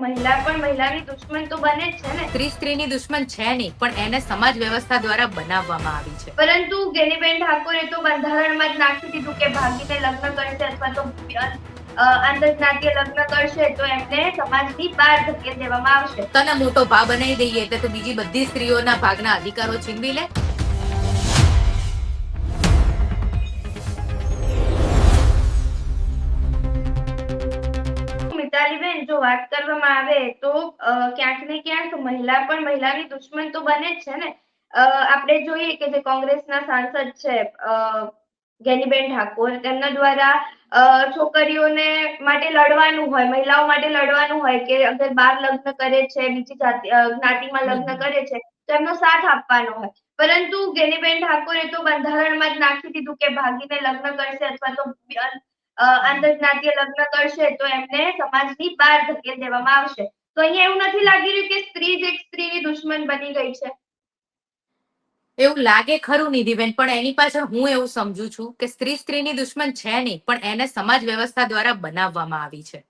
મહિલા પણ મહિલાની દુશ્મન તો બને જ છે ને। સ્ત્રી સ્ત્રીની દુશ્મન છે નહીં, પણ એને સમાજ વ્યવસ્થા દ્વારા બનાવવામાં આવી છે। પરંતુ ગેનીબેન ઠાકોરે તો બંધારણમાં જ નાખી દીધું કે ભાગીને લગ્ન કરશે અથવા તો આંતરજ્ઞાતીય લગ્ન કરશે તો એમને સમાજની બહાર ધકેલી દેવામાં આવશે। તને મોટો ભા બનાવી દઈએ એટલે તો બીજી બધી સ્ત્રીઓના ભાગના અધિકારો છીનવી લે। મિતાલીબેન, જો વાત કરવામાં આવે તો ક્યાંક ને ક્યાંક મહિલા પણ મહિલાની દુશ્મન તો બને જ છે ને। આપણે જોઈએ કે જે કોંગ્રેસના સાંસદ છે ગેનીબેન ઠાકોર, તેમના દ્વારા છોકરીઓને માટે લડવાનું હોય, મહિલાઓ માટે લડવાનું હોય કે અગર બાર લગ્ન કરે છે, બીજી જ્ઞાતિમાં લગ્ન કરે છે તો એમનો સાથ આપવાનો હોય। પરંતુ ગેનીબેન ઠાકોરે તો બંધારણમાં જ નાખી દીધું કે ભાગીને લગ્ન કરશે અથવા તો આંતરજ્ઞાતીય લગ્ન કરશે તો એમને સમાજની બહાર ધકેલી દેવામાં આવશે। તો અહીંયા એવું નથી લાગી રહ્યું કે સ્ત્રી જ એક સ્ત્રીની દુશ્મન બની ગઈ છે? એવું લાગે ખરું નિધિબેન, પણ એની પાછળ હું એવું સમજુ છું કે સ્ત્રી સ્ત્રીની દુશ્મન છે નહીં, પણ એને સમાજ વ્યવસ્થા દ્વારા બનાવવામાં આવી છે।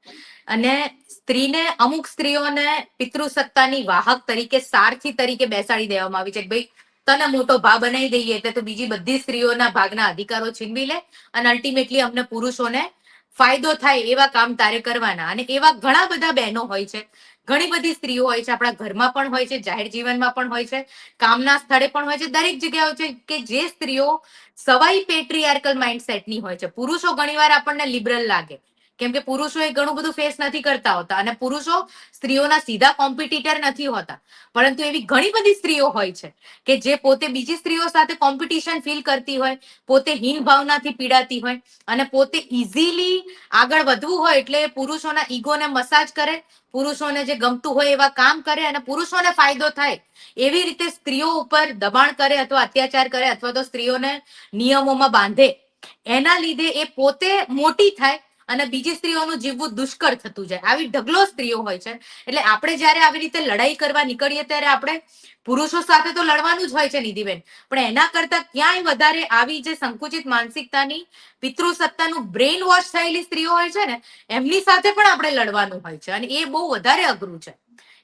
અને સ્ત્રીને, અમુક સ્ત્રીઓને પિતૃસત્તાની વાહક તરીકે, સારથી તરીકે બેસાડી દેવામાં આવી છે કે ભાઈ તને મોટો ભા બનાવી દઈએ એટલે તો બીજી બધી સ્ત્રીઓના ભાગના અધિકારો છીનવી લે અને અલ્ટિમેટલી અમને પુરુષોને ફાયદો થાય એવા કામ તારે કરવાના। અને એવા ઘણા બધા બહેનો હોય છે, ઘણી બધી સ્ત્રીઓ હોય છે, આપણા ઘરમાં પણ હોય છે, જાહેર જીવનમાં પણ હોય છે, કામના સ્થળે પણ હોય છે, દરેક જગ્યાએ છે કે જે સ્ત્રીઓ સવાઈ પેટ્રીઆર્કલ માઇન્ડસેટની હોય છે। પુરુષો ઘણીવાર આપણને લિબરલ લાગે કેમ કે પુરુષો એ ઘણું બધું ફેસ નથી કરતા હોતા અને પુરુષો સ્ત્રીઓના સીધા કોમ્પિટિટર નથી હોતા, પરંતુ એવી ઘણી બધી સ્ત્રીઓ હોય છે કે જે પોતે બીજી સ્ત્રીઓ સાથે કોમ્પિટિશન ફીલ કરતી હોય, પોતે હીન ભાવનાથી પીડાતી હોય અને પોતે ઇઝીલી આગળ વધવું હોય એટલે પુરુષોના ઈગોને મસાજ કરે, પુરુષોને જે ગમતું હોય એવા કામ કરે અને પુરુષોને ફાયદો થાય એવી રીતે સ્ત્રીઓ ઉપર દબાણ કરે અથવા અત્યાચાર કરે અથવા તો સ્ત્રીઓને નિયમોમાં બાંધે। એના લીધે એ પોતે મોટી થાય અને બીજી સ્ત્રીઓનું જીવવું દુષ્કર થતું જાય, આવી ઢગલો સ્ત્રીઓ હોય છે। એટલે આપણે જયારે આવી રીતે લડાઈ કરવા નીકળીએ ત્યારે આપણે પુરુષો સાથે તો લડવાનું જ હોય છે નિધિબેન, પણ એના કરતા ક્યાંય વધારે આવી જે સંકુચિત માનસિકતાની, પિતૃસત્તાનું બ્રેઇન વોશ થયેલી સ્ત્રીઓ હોય છે ને એમની સાથે પણ આપણે લડવાનું હોય છે અને એ બહુ વધારે અઘરું છે।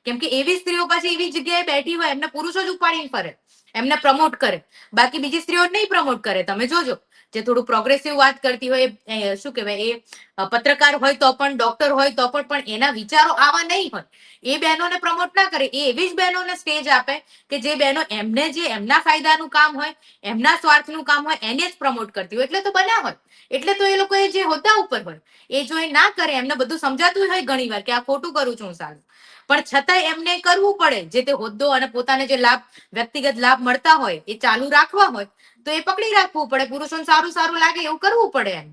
કેમ કે એવી સ્ત્રીઓ પાછી એવી જગ્યાએ બેઠી હોય, એમને પુરુષો જ ઉપાડીને ફરે, એમને પ્રમોટ કરે, બાકી બીજી સ્ત્રીઓ નહીં પ્રમોટ કરે। તમે જોજો, જે થોડું પ્રોગ્રેસિવ વાત કરતી હોય, શું કહેવાય, એ પત્રકાર હોય તો પણ, ડોક્ટર હોય તો પણ એના વિચારો આવા નહીં હોય, એ બહેનોને પ્રમોટ ના કરે। એ એવી જ બહેનોને સ્ટેજ આપે કે જે બહેનો એમને જે એમના ફાયદાનું કામ હોય, એમના સ્વાર્થનું કામ હોય એને જ પ્રમોટ કરતી હોય। એટલે તો બન્યા હોય, એટલે તો એ લોકો જે હોદ્દા ઉપર હોય એ જો એ ના કરે, એમને બધું સમજાતું હોય ઘણી વાર કે આ ખોટું કરું છું સારું, પણ છતાંય એમને કરવું પડે જે તે હોદ્દો અને પોતાને જે લાભ, વ્યક્તિગત લાભ મળતા હોય એ ચાલુ રાખવા હોય તો એ પકડી રાખવું પડે, પુરુષોને સારું સારું લાગે એવું કરવું પડે એમ।